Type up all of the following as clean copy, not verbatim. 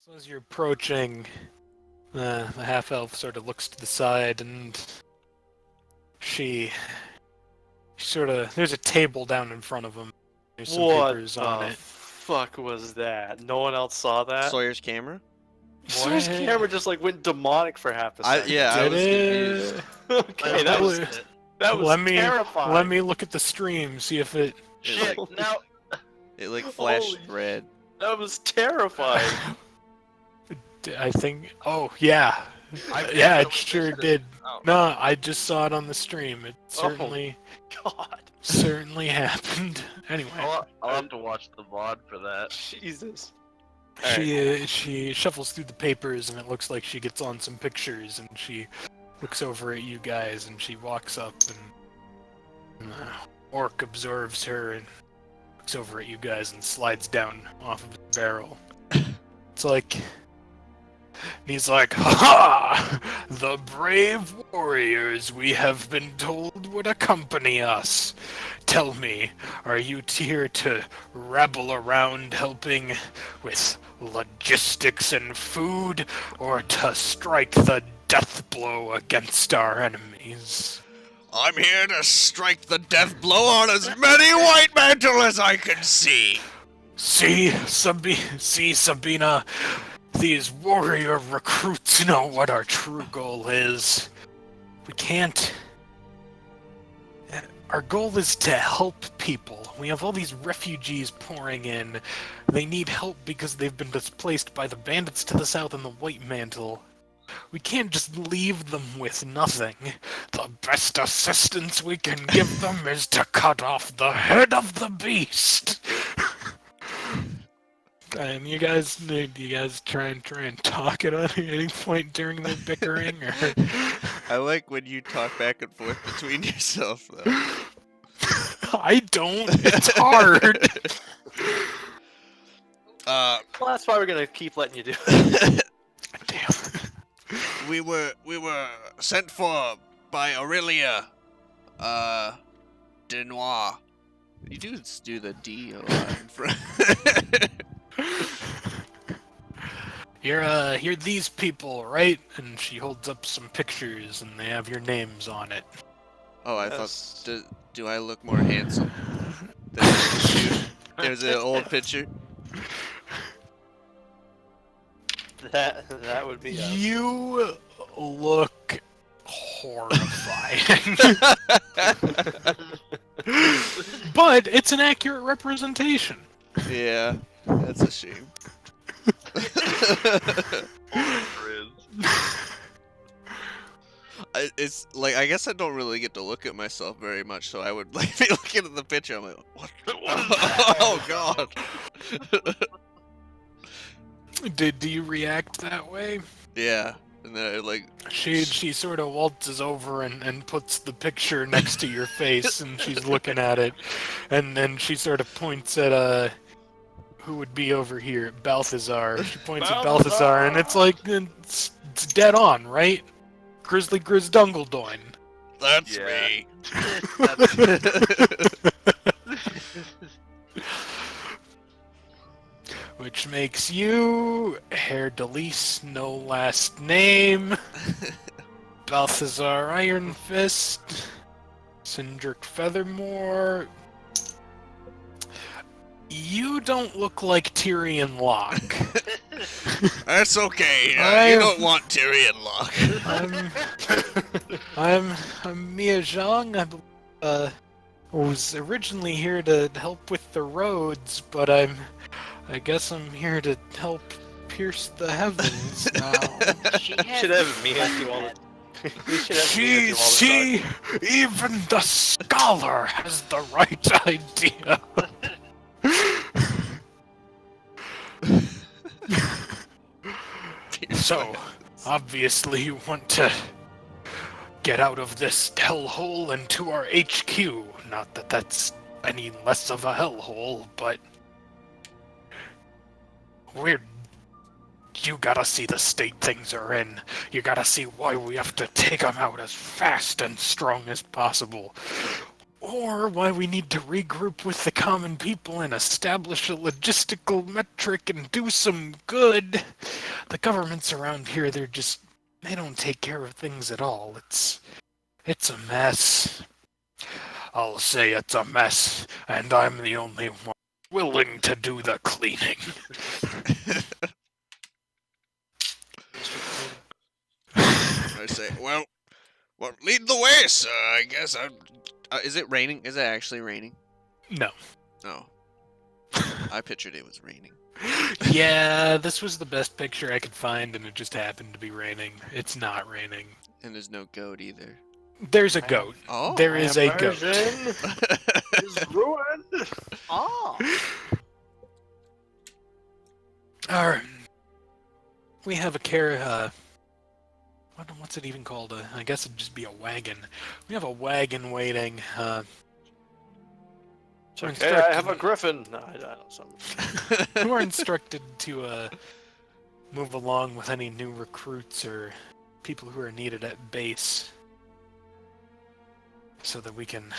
So as you're approaching, the half-elf sort of looks to the side, and she sort of... There's a table down in front of him. There's some papers on it. What the fuck was that? No one else saw that? Sawyer's camera? Sawyer's What? camera just like went demonic for half a second. I Did was it? confused. Okay, that was terrifying. Let me look at the stream, see if it... Shit, now It like flashed Holy red. That was terrifying. I think... Oh, yeah. Yeah, it sure did. Oh. No, I just saw it on the stream. It certainly... God. Certainly happened. Anyway. I'll have to watch the VOD for that. Jesus. She shuffles through the papers, and it looks like she gets on some pictures, and she looks over at you guys, and she walks up, and Orc observes her and looks over at you guys and slides down off of his barrel. It's like... He's like, "Ha! The brave warriors we have been told would accompany us. Tell me, are you here to rabble around helping with logistics and food, or to strike the death blow against our enemies?" I'm here to strike the death blow on as many white mantle as I can see. See, Sabina, these warrior recruits know what our true goal is. We can't... Our goal is to help people. We have all these refugees pouring in. They need help because they've been displaced by the bandits to the south and the White Mantle. We can't just leave them with nothing. The best assistance we can give them is to cut off the head of the beast. And you guys try and talk at any point during the bickering, or... I like when you talk back and forth between yourself, though. I don't. It's hard. Well, that's why we're gonna keep letting you do it. Damn. we were sent for by Aurelia, Denoir. You do the D a lot in front. You're these people, right? And she holds up some pictures, and they have your names on it. Oh, I Yes. thought. Do I look more handsome? Than the picture? There's an old picture. That would be us. You look horrifying. But it's an accurate representation. Yeah, that's a shame. It's like, I guess I don't really get to look at myself very much, so I would like be looking at the picture. I'm like, what? Oh God. Do you react that way? Yeah, and then I like. She sort of waltzes over and puts the picture next to your face, and she's looking at it, and then she sort of points at who would be over here, Balthassar. She points at Balthassar, and it's like it's dead on, right? Grizzly Grizz Dungledoin. That's Yeah. me. Which makes you Haer'Dalis, no last name. Balthassar Ironfist. Sindrik Feathermoore. You don't look like Tyrion Locke. That's okay. I- You don't want Tyrion Locke. I'm Mia Zhang. I was originally here to help with the roads, but I guess I'm here to help pierce the heavens now. We should have me do all the. We should have me do all the See, talking. even the scholar has the right idea. So, obviously you want to get out of this hellhole and to our HQ. Not that that's any less of a hellhole, but... You gotta see the state things are in. You gotta see why we have to take them out as fast and strong as possible. or why we need to regroup with the common people and establish a logistical metric and do some good. The governments around here, they don't take care of things at all. It's a mess. I'll say it's a mess, and I'm the only one willing to do the cleaning. I say, well, lead the way, sir. I guess is it raining? Is it actually raining? No. No. I pictured it was raining. Yeah, this was the best picture I could find, and it just happened to be raining. It's not raining. And there's no goat either. There's a goat. Oh. There is a goat. Is ruined. Oh. Alright. We have a what's it even called? I guess it'd just be a wagon. We have a wagon waiting. It's okay, I have a griffin. No, I don't know something. We're instructed to move along with any new recruits or people who are needed at base, so that we can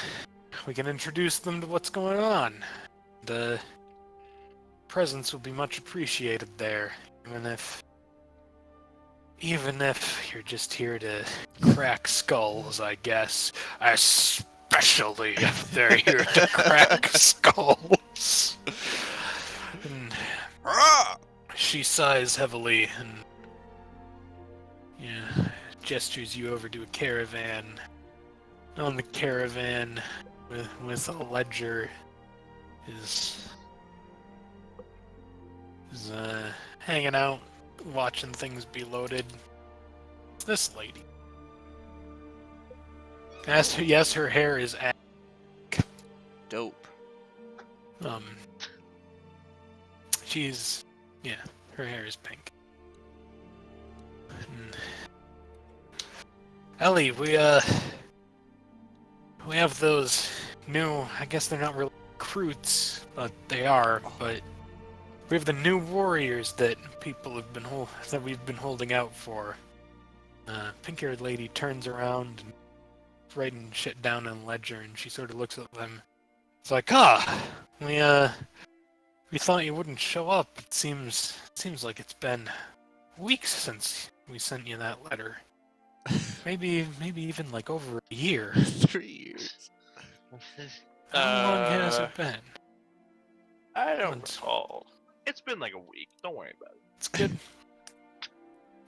introduce them to what's going on. The presence will be much appreciated there, even if you're just here to crack skulls, I guess. Especially if they're here to crack skulls. And she sighs heavily and gestures you over to a caravan. On the caravan, with a ledger, is hanging out, watching things be loaded. It's this lady. Yes, her hair is Dope. her hair is pink. Ellie, we have those new, I guess they're not really recruits, but they are, but we have the new warriors that we've been holding out for. Pink-haired lady turns around and writing shit down in a ledger, and she sort of looks at them. It's like, we thought you wouldn't show up. It seems like it's been weeks since we sent you that letter. Maybe even like over a year. 3 years. How long has it been? I don't recall. It's been like a week. Don't worry about it. It's good.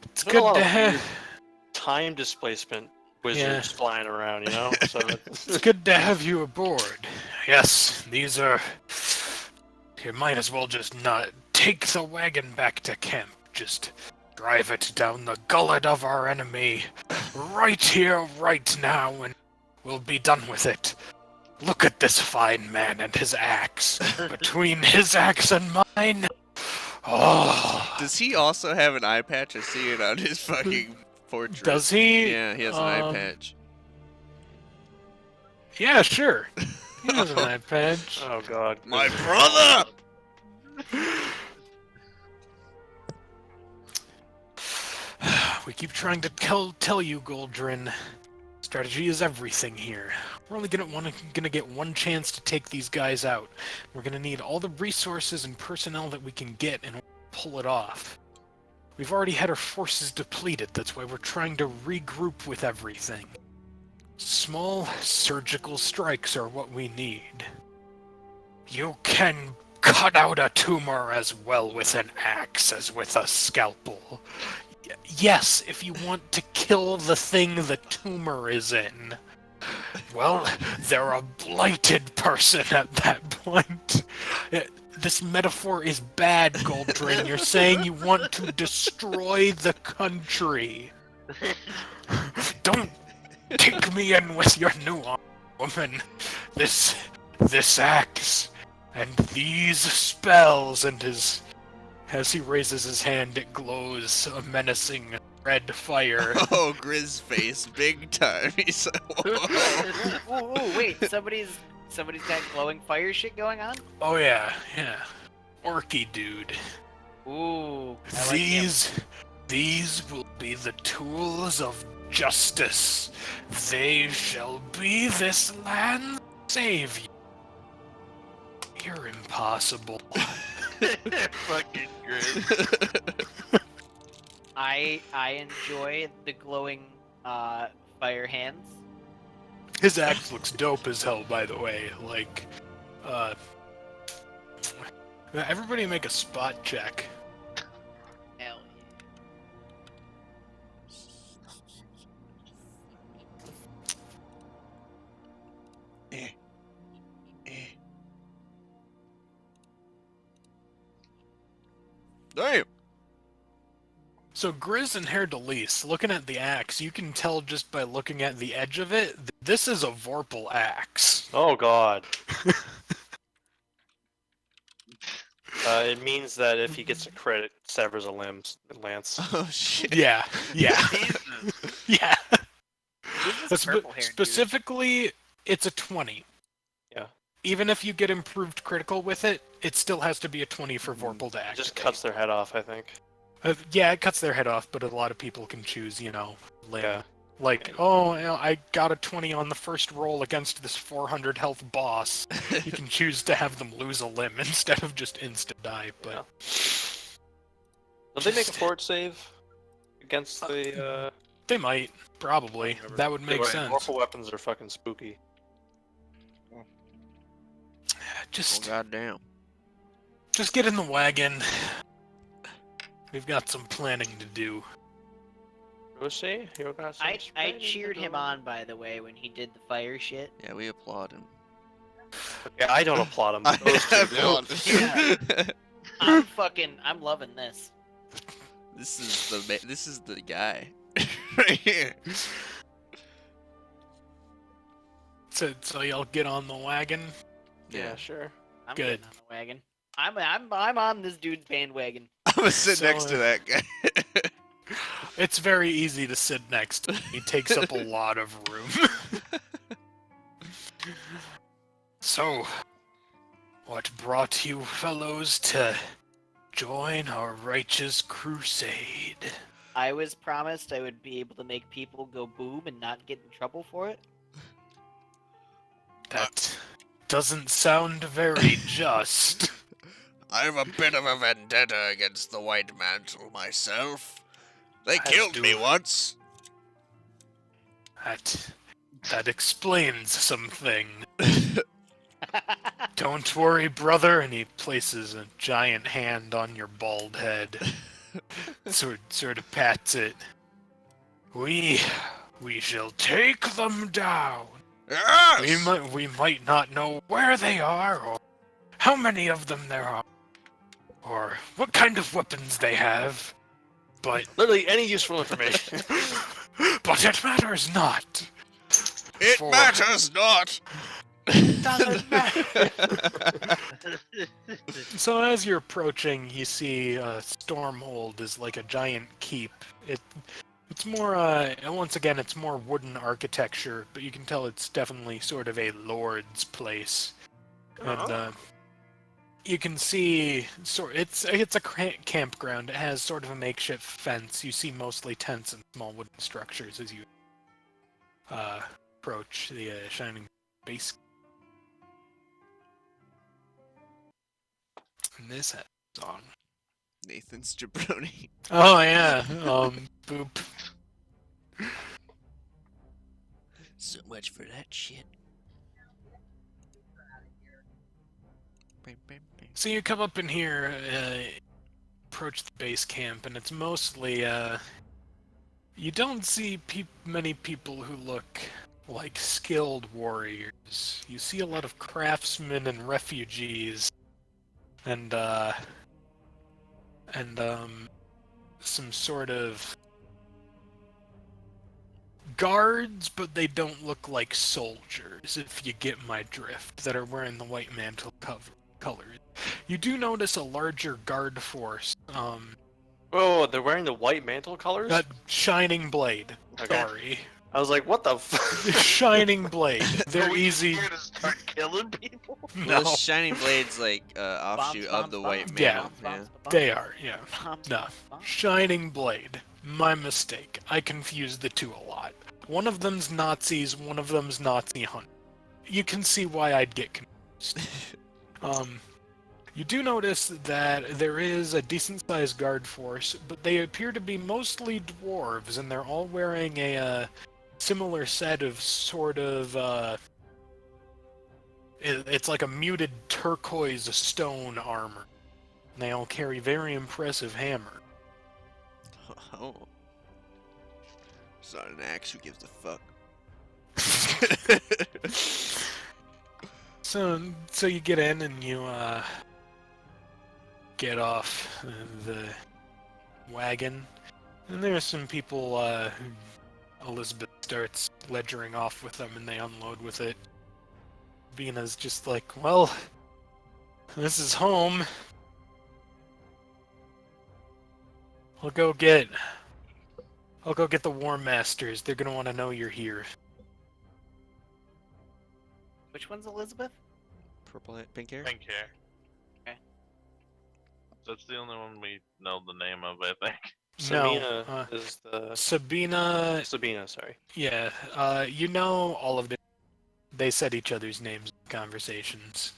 It's There's been a good lot to of have. weird time displacement wizards flying around, you know? So It's good to have you aboard. Yes, these are. You might as well just not take the wagon back to camp. Just drive it down the gullet of our enemy, right here, right now, and we'll be done with it. Look at this fine man and his axe. Between his axe and mine. Oh. Does he also have an eye patch? I see it on his fucking portrait. Does he? Yeah, he has an eye patch. Yeah, sure. He has an eye patch. oh god. My brother! We keep trying to tell you, Goldrin. Strategy is everything here. We're only gonna get one chance to take these guys out. We're gonna need all the resources and personnel that we can get in order to pull it off. We've already had our forces depleted. That's why we're trying to regroup with everything. Small surgical strikes are what we need. You can cut out a tumor as well with an axe as with a scalpel. Yes, if you want to kill the thing the tumor is in. Well, they're a blighted person at that point. This metaphor is bad, Goldrin. You're saying you want to destroy the country. Don't take me in with your new arm, woman. This axe and these spells, and as he raises his hand, it glows a menacing red fire. Oh, Grizz face, big time. He's Ooh, wait, somebody's got glowing fire shit going on? Oh yeah. Orky dude. Ooh, I like him. These will be the tools of justice. They shall be this land's save you. You're impossible. Fucking Grizz. I enjoy the glowing fire hands. His axe looks dope as hell, by the way. Like, everybody make a spot check. Hell Eh. Eh. Damn. So Grizz and Haer'Dalis, looking at the axe, you can tell just by looking at the edge of it, this is a Vorpal axe. Oh god. It means that if he gets a crit, it severs a limb, Lance. Oh shit. Yeah, yeah, Jesus. yeah. Who's this purple hair dude? Specifically, it's a 20. Yeah. Even if you get improved critical with it, it still has to be a 20 for Vorpal to It activate. just cuts their head off, I think. Yeah, it cuts their head off, but a lot of people can choose, limb. Yeah. Like, oh, I got a 20 on the first roll against this 400 health boss. You can choose to have them lose a limb instead of just instant die, but... Yeah. Did they make a fort save against the? They might, probably. Whatever. That would make Anyway, sense. Morphle weapons are fucking spooky. Just goddamn. get in the wagon. We've got some planning to do. I cheered him on, by the way, when he did the fire shit. Yeah, we applaud him. Yeah, I don't applaud him. I Those two do. applaud. I'm loving this. This is the guy right here. So y'all get on the wagon? Yeah, sure. I'm Good. getting on the wagon. I'm on this dude's bandwagon. I'm gonna sit So, next to that guy. It's very easy to sit next to him. He takes up a lot of room. So, what brought you fellows to join our righteous crusade? I was promised I would be able to make people go boom and not get in trouble for it. That doesn't sound very just. I have a bit of a vendetta against the White Mantle myself. They As killed do me I. once. That explains something. Don't worry, brother, and he places a giant hand on your bald head. Sort of pats it. We shall take them down. Yes! We might not know where they are, or how many of them there are, or what kind of weapons they have, but Literally any useful information. but it matters not. It For- matters not. Doesn't matter. So as you're approaching, you see Stormhold is like a giant keep. It's more, once again, it's more wooden architecture, but you can tell it's definitely sort of a lord's place. And you can see, it's a campground. It has sort of a makeshift fence. You see mostly tents and small wooden structures as you approach the Shining Base. And this has a song. Nathan's jabroni. Oh yeah, boop. So much for that shit. So you come up in here, approach the base camp, and it's mostly, you don't see many people who look like skilled warriors. You see a lot of craftsmen and refugees, and some sort of guards, but they don't look like soldiers, if you get my drift, that are wearing the white mantle colors. You do notice a larger guard force, Oh, they're wearing the white mantle colors? Shining Blade. Okay. Sorry. I was like, what the f- Shining Blade. They're Are we easy. here to start killing people? Well, No, the Shining Blade's like offshoot of the White Mantle. Yeah. Yeah. they are, yeah. No. Shining Blade. My mistake. I confuse the two a lot. One of them's Nazis, one of them's Nazi hunt. you can see why I'd get confused. You do notice that there is a decent-sized guard force, but they appear to be mostly dwarves, and they're all wearing a similar set of sort of, it's like a muted turquoise stone armor. And they all carry very impressive hammer. Oh. It's not an axe, who gives a fuck? So you get in and you get off the wagon, and there's some people who Elizabeth starts ledgering off with them, and they unload with it. Bina's just like, well, this is home. I'll go get the War Masters. They're gonna want to know you're here. Which one's Elizabeth? Purple hair, pink hair? Pink hair. Okay. That's the only one we know the name of, I think. Sabina No, is the Sabina, sorry. yeah, you know all of them. They said each other's names in conversations.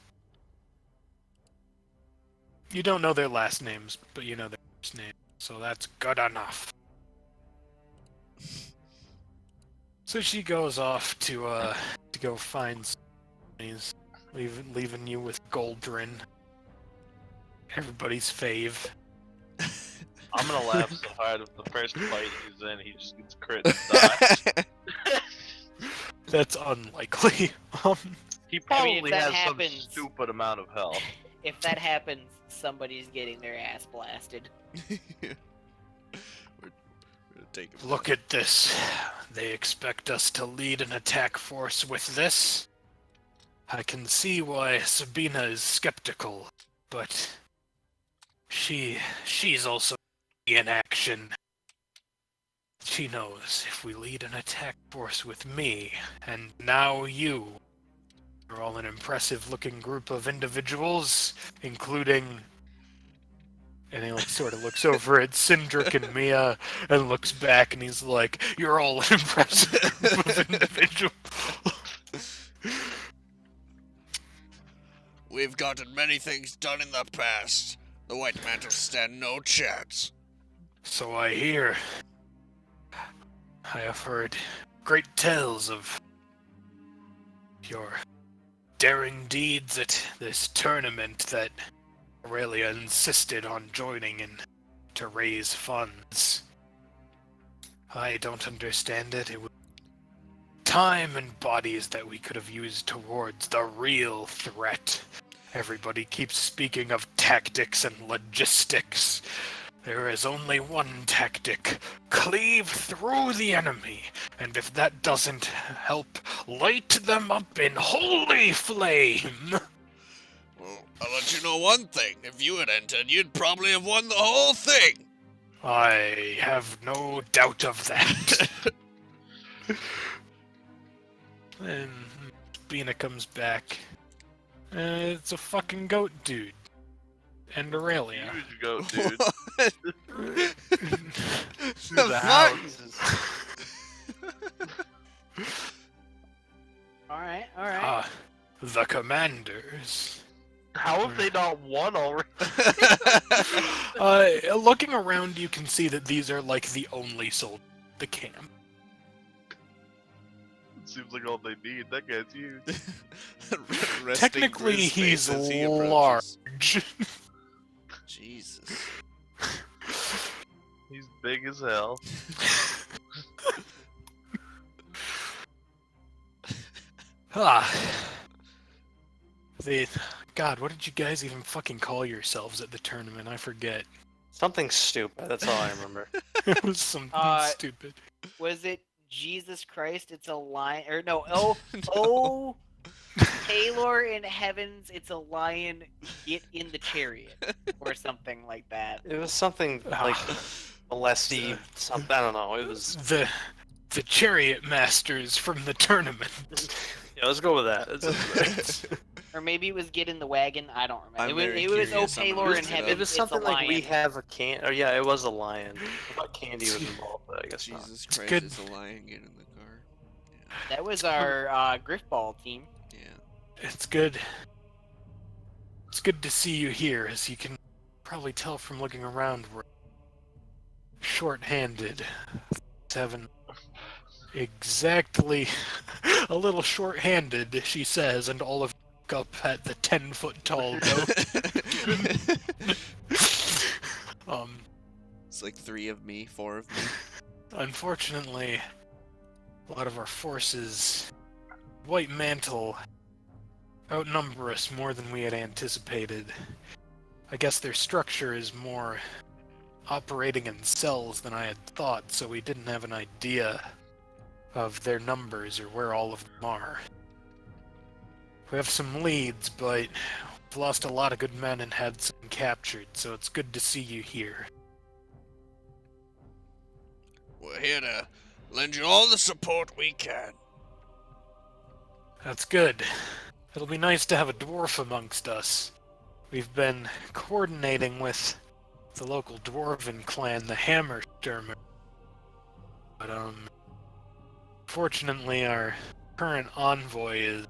You don't know their last names, but you know their first name, so that's good enough. So she goes off to go find some enemies, leaving you with Goldrin. Everybody's fave. I'm gonna laugh so hard if the first fight he's in, he just gets crit and dies. That's unlikely. He I probably mean, if that has happens- some stupid amount of health. If that happens, somebody's getting their ass blasted. We're gonna take him. Look at this. They expect us to lead an attack force with this? I can see why Sabina is skeptical, but she's also in action. She knows if we lead an attack force with me, and now you're all an impressive-looking group of individuals, including... And he sort of looks over at Sindrik and Mia, and looks back, and he's like, "You're all an impressive group of individuals." We've gotten many things done in the past. The White Mantles stand no chance. So I hear. I have heard great tales of your daring deeds at this tournament that Aurelia insisted on joining in to raise funds. I don't understand it. It was time and bodies that we could have used towards the real threat. Everybody keeps speaking of tactics and logistics. There is only one tactic. Cleave through the enemy, and if that doesn't help, light them up in holy flame. Well, I'll let you know one thing. If you had entered, you'd probably have won the whole thing. I have no doubt of that. And Bina comes back. It's a fucking goat dude. And Aurelia. Huge goat, dude. The the fuck? Alright, alright. The commanders. How have they not won already? Looking around, you can see that these are like the only soldiers at the camp. Seems like all they need. That guy's huge. Resting Technically, Grizz face he's as he approaches. large. Jesus. He's big as hell. God, what did you guys even fucking call yourselves at the tournament? I forget. Something stupid. That's all I remember. It was something stupid. Was it Jesus Christ? It's a lion. Or no, oh, Taylor in heavens, it's a lion. Get in the chariot, or something like that. It was something like molesty. Something. I don't know. It was. The chariot masters from the tournament. Yeah, let's go with that. Or maybe it was get in the wagon. I don't I'm remember. very It was curious. oh I'm Taylor gonna in look it up. heavens. It was something it's a like we lion. have a can. Or yeah, it was a lion. I thought candy was involved, but I guess not. Jesus Christ good. is a lion. Get in the car. That was our Griffball team. Yeah. It's good. It's good to see you here, as you can probably tell from looking around. We're short-handed. 7 exactly a little short-handed, she says, and all of you look up at the 10-foot-tall goat. It's like 3 of me, 4 of me. Unfortunately, a lot of our forces, White Mantle, outnumber us more than we had anticipated. I guess their structure is more operating in cells than I had thought, so we didn't have an idea of their numbers or where all of them are. We have some leads, but we've lost a lot of good men and had some captured, so it's good to see you here. We're here to lend you all the support we can. That's good. It'll be nice to have a dwarf amongst us. We've been coordinating with the local dwarven clan, the Hammerstürmer. But, fortunately, our current envoy is...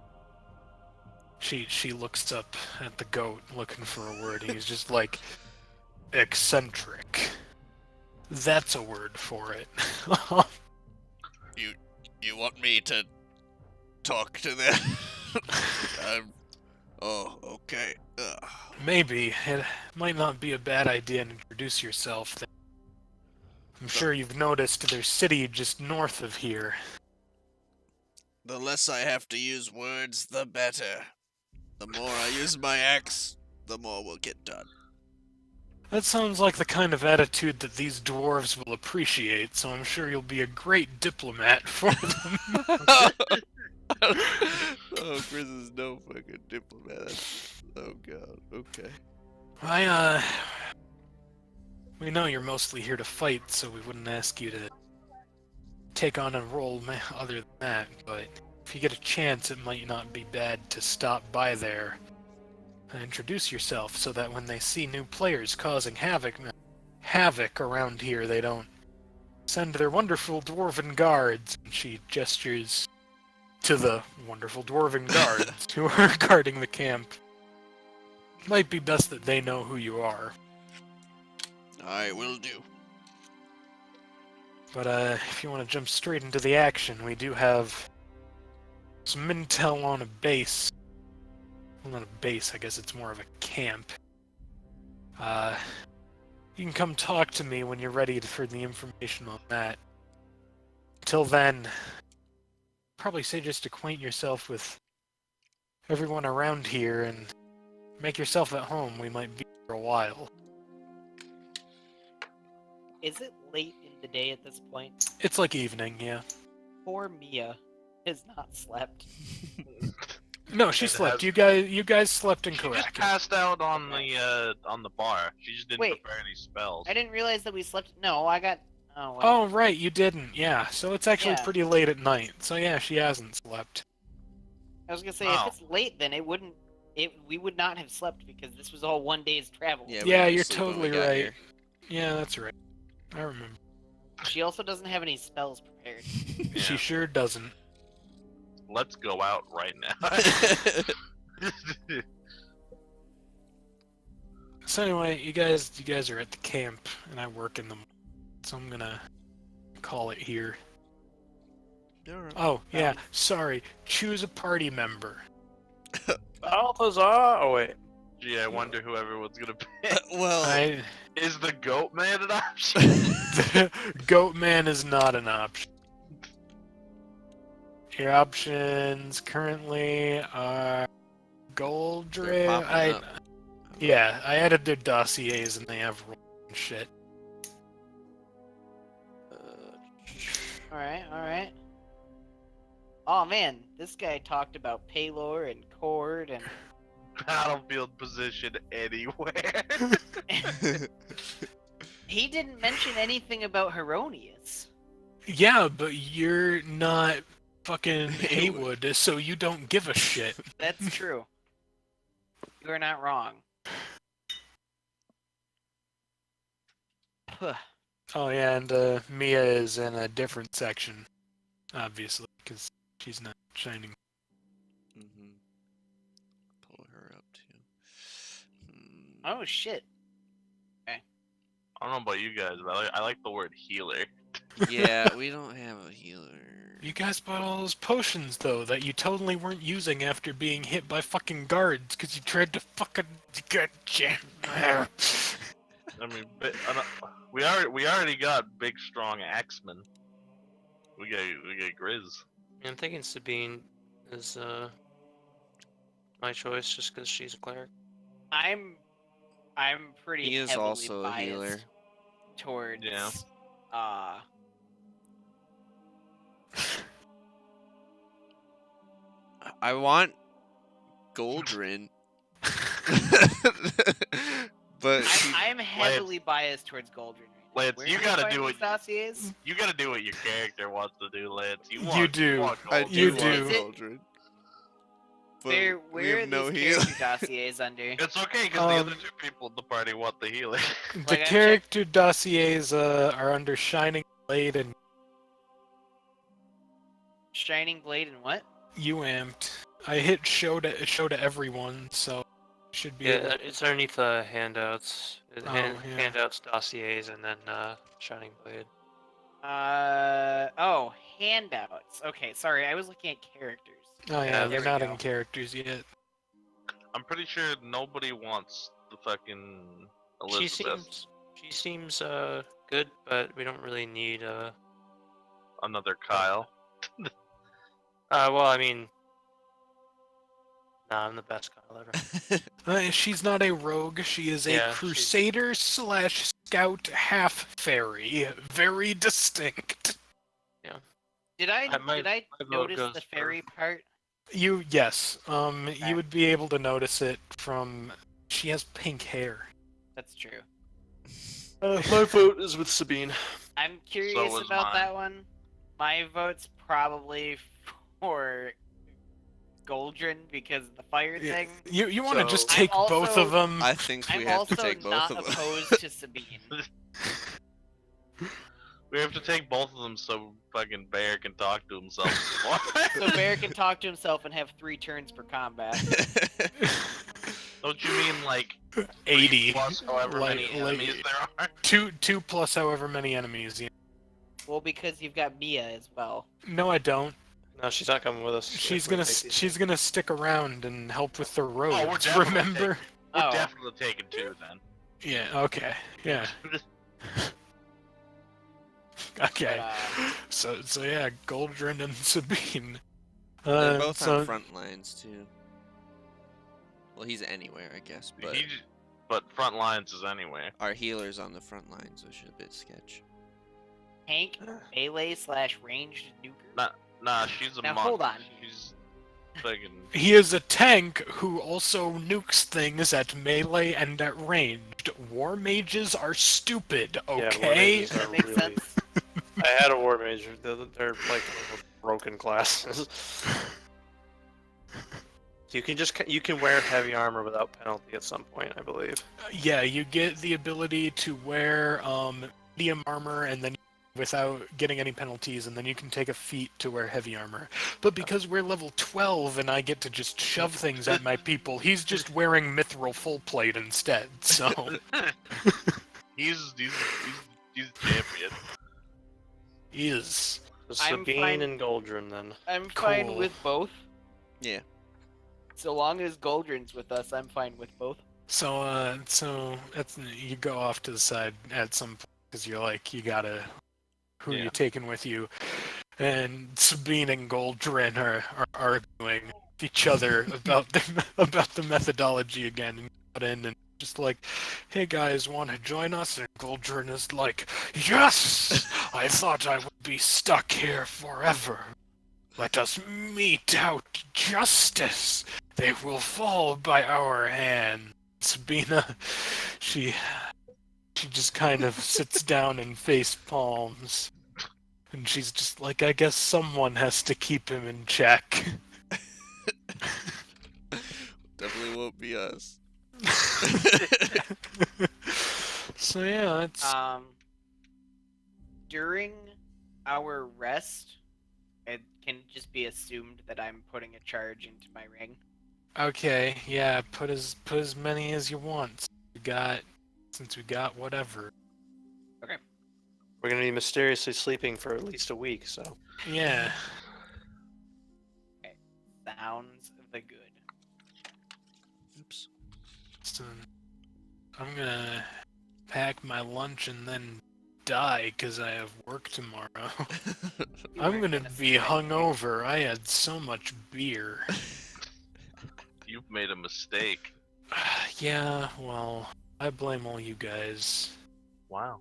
She looks up at the goat, looking for a word, and he's just like, eccentric. That's a word for it. You want me to talk to them? Oh, okay. Maybe. It might not be a bad idea to introduce yourself. I'm sure you've noticed there's a city just north of here. The less I have to use words, the better. The more I use my axe, the more will get done. That sounds like the kind of attitude that these dwarves will appreciate, so I'm sure you'll be a great diplomat for them. Oh, Grizz is no fucking diplomat. Oh god, okay. We know you're mostly here to fight, so we wouldn't ask you to take on a role other than that, but if you get a chance, it might not be bad to stop by there and introduce yourself so that when they see new players causing havoc around here, they don't send their wonderful dwarven guards. And she gestures to the wonderful dwarven guards who are guarding the camp. Might be best that they know who you are. I will do. But if you want to jump straight into the action, we do have some intel on a base. Well, not a base, I guess it's more of a camp. You can come talk to me when you're ready for the information on that. Till then, probably say just acquaint yourself with everyone around here and make yourself at home. We might be here for a while. Is it late in the day at this point? It's like evening, yeah. Poor Mia has not slept. No, she It slept. has- You guys slept She just incorrectly. passed out on the bar. She just didn't Wait. prepare any spells. I didn't realize that we slept. No, I got. Oh, wait. Oh, right, you didn't. Yeah, so it's actually Yeah. pretty late at night. So yeah, she hasn't slept. I was gonna say Oh. if it's late, then it wouldn't. We would not have slept because this was all one day's travel. Yeah, Yeah, we you're sleep when we totally got right. here. Yeah, that's right. I remember. She also doesn't have any spells prepared. Yeah. She sure doesn't. Let's go out right now. So anyway, you guys are at the camp, and I work in the morning, so I'm gonna call it here. Alright. Oh yeah, sorry. Choose a party member. Balthassar! Oh, wait. Gee, I wonder who everyone's gonna pick. Well, Is the goat man an option? Goat Man is not an option. Your options currently are they're Goldrick. popping up. Yeah, I added their dossiers and they have roles and shit. Alright. Oh man, this guy talked about Paylor and Cord and. Battlefield position anywhere. He didn't mention anything about Haer'Dalis. Yeah, but you're not fucking Haywood, so you don't give a shit. That's true. You are not wrong. Huh. Oh yeah, and Mia is in a different section, obviously, because she's not shining. Mhm. Oh shit. I don't know about you guys, but I like the word healer. Yeah, we don't have a healer. You guys bought all those potions, though, that you totally weren't using after being hit by fucking guards, because you tried to fucking... I mean, we already got big, strong axemen. We got Grizz. I'm thinking Sabine is my choice just because she's a cleric. I'm pretty He is heavily also a healer. biased towards Yeah. I want Goldrin. But I'm heavily biased towards Goldrin. Lance, Where you do gotta find do these it. dossiers? You gotta do what your character wants to do, Lance. You Want, do. want I gold. You do do. want Goldrin. But Where we are have no these healer. character dossiers under? It's okay because the other two people in the party want the healer. The Like, I've character dossiers are under Shining Blade and Shining Blade and what? you amped. I hit show to everyone, so should be. Yeah, it's underneath handouts. Oh, yeah. Handouts, dossiers, and then Shining Blade. Oh, handouts. Okay, sorry, I was looking at characters. Oh yeah, Yeah, they're there we not go. in characters yet. I'm pretty sure nobody wants the fucking Elizabeth. She seems good, but we don't really need Another Kyle. well, I mean, nah, I'm the best Kyle ever. She's not a rogue. She is a Yeah, she's- crusader slash scout half fairy. Very distinct. Did I my vote notice goes the for- fairy part? Yes. Okay. You would be able to notice it from. She has pink hair. That's true. My vote is with Sabine. I'm curious was about mine. that one. My vote's probably for Goldrin because of the fire Yeah, thing. You want to So- just I'm take both also- of them? I think we I'm have to also take both not of them. opposed to Sabine. We have to take both of them so fucking Bear can talk to himself. So Bear can talk to himself and have 3 turns per combat. Don't you mean like 80. plus however Like- many like- enemies there are? Two plus however many enemies. Yeah. Well, because you've got Mia as well. No, I don't. No, she's not coming with us. She's if we gonna take these. she's gonna stick around and help with the roads. definitely Remember? We're Oh. definitely taking 2 then. Yeah. Okay. Yeah. Okay. But, So yeah, Goldrin and Sabine. They're both so on front lines too. Well, he's anywhere, I guess, but But front lines is anywhere. our healer's on the front lines, which is a bit sketch. tank, melee / ranged nuker. Nah, she's a Now, monk. hold on. She's fucking. he is a tank who also nukes things at melee and at ranged. War mages are stupid. Yeah, war Okay. mages That are makes really- sense. I had a war mage. They're like broken classes. You can wear heavy armor without penalty at some point, I believe. Yeah, you get the ability to wear medium armor and then without getting any penalties, and then you can take a feat to wear heavy armor. But because we're level 12 and I get to just shove things at my people, he's just wearing mithril full plate instead. So He's champion. he is. So I'm Sabine fine- and Goldrin then. I'm fine Cool. with both. Yeah. So long as Goldrin's with us, I'm fine with both. So that's, you go off to the side at some point because you're like, you gotta, who Yeah. you taking with you? And Sabine and Goldrin are arguing with each other about the methodology again. And you got in and just like, hey guys, want to join us? And Goldrin is like, yes! I thought I would be stuck here forever. Let us mete out justice. They will fall by our hand. Sabina, she just kind of sits down and face palms. And she's just like, I guess someone has to keep him in check. Definitely won't be us. So yeah, it's During our rest, it can just be assumed that I'm putting a charge into my ring. okay. Yeah, put as many as you want. we got whatever. We're gonna be mysteriously sleeping for at least a week, so. Yeah. Sounds the good. Oops. So I'm gonna pack my lunch and then die because I have work tomorrow. You I'm weren't gonna be strike hungover. I had so much beer. You've made a mistake. Yeah, well, I blame all you guys. Wow.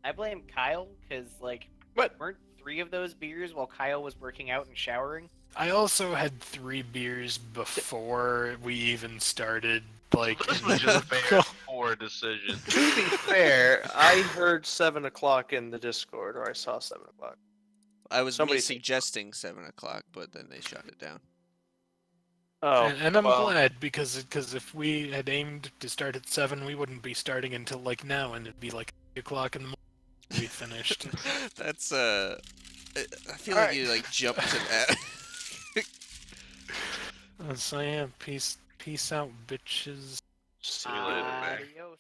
I blame Kyle because weren't 3 of those beers while Kyle was working out and showering? I also had 3 beers before we even started. This was just fair for a decision. To be fair, I heard 7 o'clock in the Discord, or I saw 7 o'clock. I was Somebody- suggesting 7 o'clock, but then they shut it down. Oh, and I'm well, glad because if we had aimed to start at 7, we wouldn't be starting until now, and it'd be 3 o'clock in the morning. We finished. That's I feel All like right. you jumped to that. So yeah, peace out, bitches. See you later, man. Adios.